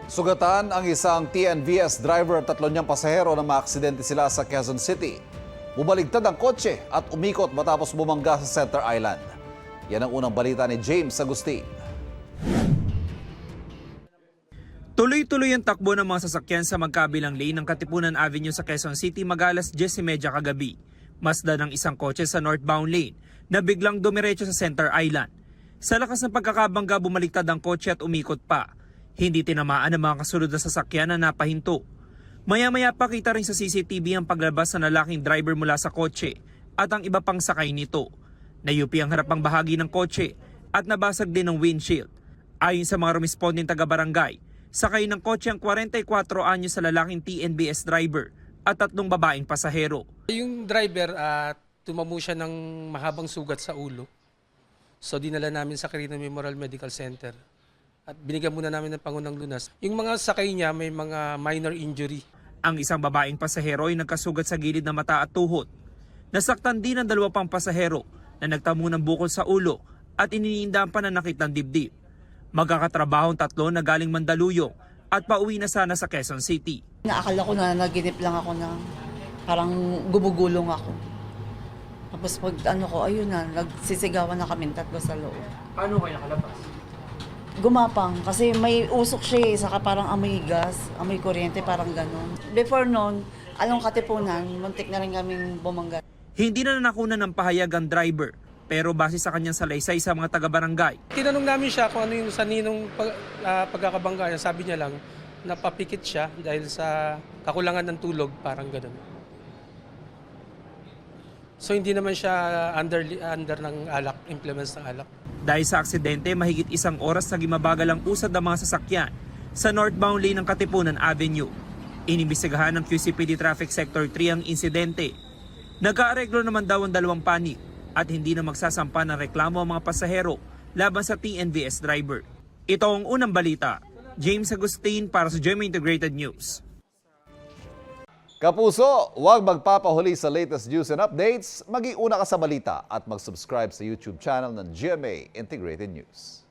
Sugatan ang isang TNVS driver at 3 niyang pasahero na maaksidente sila sa Quezon City. Bumaligtad ang kotse at umikot matapos bumangga sa Center Island. Yan ang unang balita ni James Agustin. Tuloy-tuloy ang takbo ng mga sasakyan sa magkabilang lane ng Katipunan Avenue sa Quezon City mag-alas 10:30 kagabi. Masdan ng isang kotse sa northbound lane na biglang dumiretso sa Center Island. Sa lakas ng pagkakabangga bumaliktad ang kotse at umikot pa. Hindi tinamaan ang mga kasunod na sasakyan na napahinto. Maya-maya pa kita rin sa CCTV ang paglabas ng lalaking driver mula sa kotse at ang iba pang sakay nito. Nayupi ang harapang bahagi ng kotse at nabasag din ang windshield. Ayon sa mga rumesponding taga-barangay, sakay ng kotse ang 44 anyo sa lalaking TNBS driver at 3 babaeng pasahero. Yung driver, tumamo siya ng mahabang sugat sa ulo. So dinala namin sa Quirino Memorial Medical Center. At binigyan muna namin ng pangunang lunas. Yung mga sakay niya may mga minor injury. Ang isang babaeng pasahero ay nagkasugat sa gilid ng mata at tuhod. Nasaktan din ang 2 pang pasahero na nagtamo ng bukol sa ulo at iniinda ang pananakit ng dibdib. Magkakatrabaho ang 3 na galing Mandaluyong at pauwi na sana sa Quezon City. Naakala ko na naginip lang ako na parang gumugulong ako. Tapos pag ayun na, nagsisigawan na kami 3 sa loob. Paano kayo nakalabas? Gumapang kasi may usok siya saka parang amoy gas, amoy kuryente, parang gano'n. Before noon, along Katipunan, muntik na rin kaming bumangga. Hindi na nakunan ng pahayag ang driver pero base sa kanyang salaysay sa mga taga-barangay. Tinanong namin siya kung ano yung saninong pagkakabangga niya. Sabi niya lang, napapikit siya dahil sa kakulangan ng tulog, parang gano'n. So hindi naman siya under ng alak, implements ng alak. Dahil sa aksidente, mahigit 1 oras na gimabagal ang usad ng mga sasakyan sa northbound lane ng Katipunan Avenue. Inimbestigahan ng QCPD Traffic Sector 3 ang insidente. Nag-aareglo naman daw ang 2 panig at hindi na magsasampa ng reklamo ang mga pasahero laban sa TNVS driver. Ito ang unang balita. James Agustin para sa GMA Integrated News. Kapuso, huwag magpapahuli sa latest news and updates. Mag-iuna ka sa balita at mag-subscribe sa YouTube channel ng GMA Integrated News.